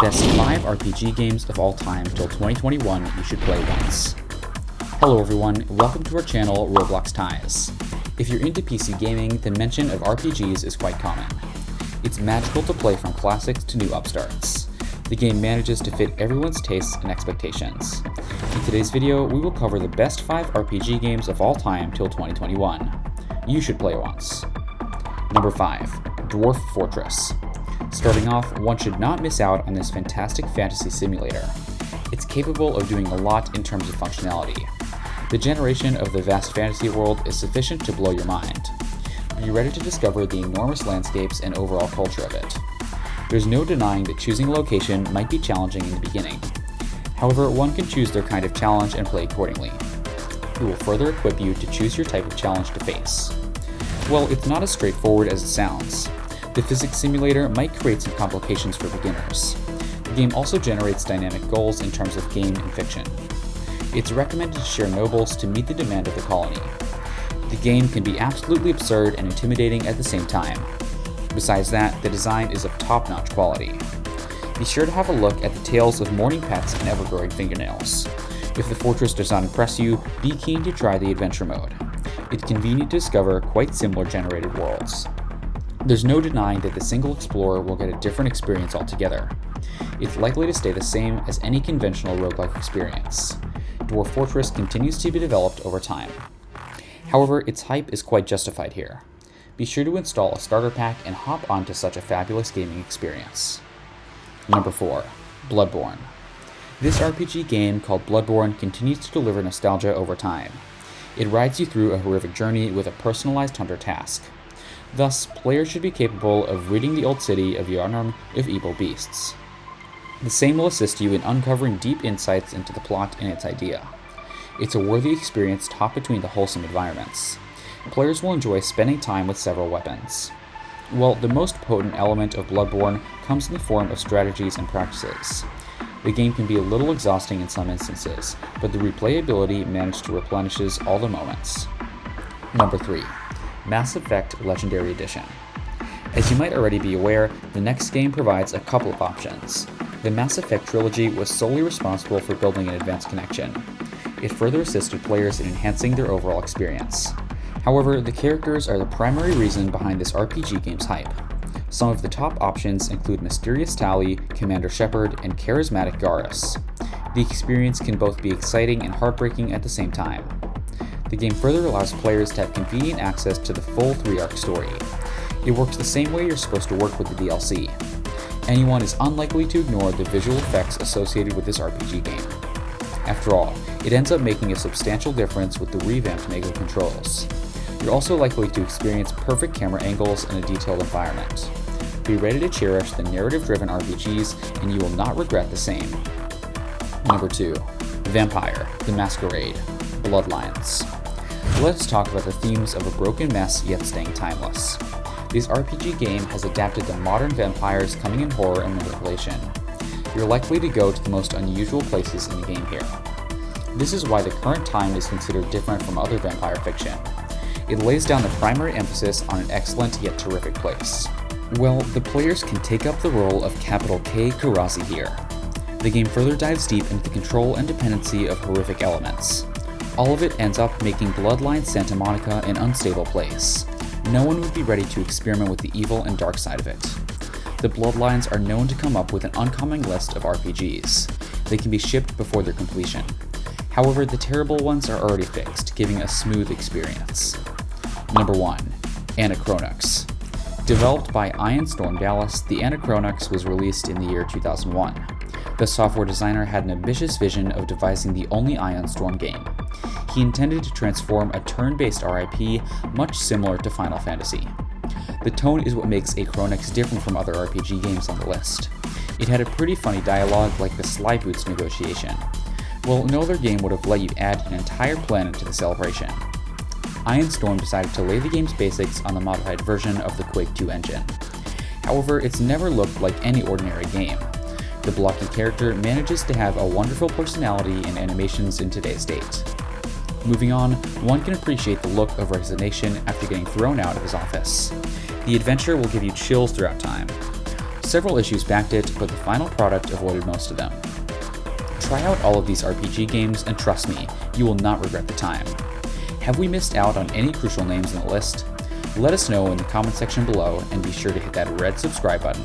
Best 5 RPG games of all time till 2021 you should play once. Hello everyone, welcome to our channel Roblox Ties. If you're into PC gaming, the mention of RPGs is quite common. It's magical to play from classics to new upstarts. The game manages to fit everyone's tastes and expectations. In today's video, we will cover the best 5 RPG games of all time till 2021. You should play once. Number 5. Dwarf Fortress. Starting off, one should not miss out on this fantastic fantasy simulator. It's capable of doing a lot in terms of functionality. The generation of the vast fantasy world is sufficient to blow your mind. Be ready to discover the enormous landscapes and overall culture of it. There's no denying that choosing a location might be challenging in the beginning. However, one can choose their kind of challenge and play accordingly. It will further equip you to choose your type of challenge to face. Well, it's not as straightforward as it sounds. The physics simulator might create some complications for beginners. The game also generates dynamic goals in terms of game and fiction. It's recommended to share nobles to meet the demand of the colony. The game can be absolutely absurd and intimidating at the same time. Besides that, the design is of top-notch quality. Be sure to have a look at the tales of morning pets and ever-growing fingernails. If the fortress does not impress you, be keen to try the adventure mode. It's convenient to discover quite similar generated worlds. There's no denying that the single explorer will get a different experience altogether. It's likely to stay the same as any conventional roguelike experience. Dwarf Fortress continues to be developed over time. However, its hype is quite justified here. Be sure to install a starter pack and hop onto such a fabulous gaming experience. Number 4. Bloodborne. This RPG game called Bloodborne continues to deliver nostalgia over time. It rides you through a horrific journey with a personalized hunter task. Thus, players should be capable of ridding the old city of Yharnam of evil beasts. The same will assist you in uncovering deep insights into the plot and its idea. It's a worthy experience taught between the wholesome environments. Players will enjoy spending time with several weapons. Well, the most potent element of Bloodborne comes in the form of strategies and practices. The game can be a little exhausting in some instances, but the replayability managed to replenishes all the moments. Number 3. Mass Effect Legendary Edition. As you might already be aware, the next game provides a couple of options. The Mass Effect trilogy was solely responsible for building an advanced connection. It further assisted players in enhancing their overall experience. However, the characters are the primary reason behind this RPG game's hype. Some of the top options include Mysterious Tali, Commander Shepard, and Charismatic Garrus. The experience can both be exciting and heartbreaking at the same time. The game further allows players to have convenient access to the full 3-arc story. It works the same way you're supposed to work with the DLC. Anyone is unlikely to ignore the visual effects associated with this RPG game. After all, it ends up making a substantial difference with the revamped Mega controls. You're also likely to experience perfect camera angles and a detailed environment. Be ready to cherish the narrative-driven RPGs, and you will not regret the same. Number 2. Vampire: The Masquerade – Bloodlines. Let's talk about the themes of a broken mess yet staying timeless. This RPG game has adapted the modern vampires coming in horror and manipulation. You're likely to go to the most unusual places in the game here. This is why the current time is considered different from other vampire fiction. It lays down the primary emphasis on an excellent yet terrific place. Well, the players can take up the role of capital K Karazi here. The game further dives deep into the control and dependency of horrific elements. All of it ends up making Bloodline Santa Monica an unstable place. No one would be ready to experiment with the evil and dark side of it. The Bloodlines are known to come up with an uncommon list of RPGs. They can be shipped before their completion. However, the terrible ones are already fixed, giving a smooth experience. Number 1. Anachronix. Developed by Ion Storm Dallas, the Anachronix was released in the year 2001. The software designer had an ambitious vision of devising the only Ion Storm game. He intended to transform a turn-based RIP much similar to Final Fantasy. The tone is what makes Achronix different from other RPG games on the list. It had a pretty funny dialogue like the Sly Boots negotiation. Well, no other game would have let you add an entire planet to the celebration. Ion Storm decided to lay the game's basics on the modified version of the Quake 2 engine. However, it's never looked like any ordinary game. The blocky character manages to have a wonderful personality and animations in today's date. Moving on, one can appreciate the look of resignation after getting thrown out of his office. The adventure will give you chills throughout time. Several issues backed it, but the final product avoided most of them. Try out all of these RPG games, and trust me, you will not regret the time. Have we missed out on any crucial names in the list? Let us know in the comment section below, and be sure to hit that red subscribe button.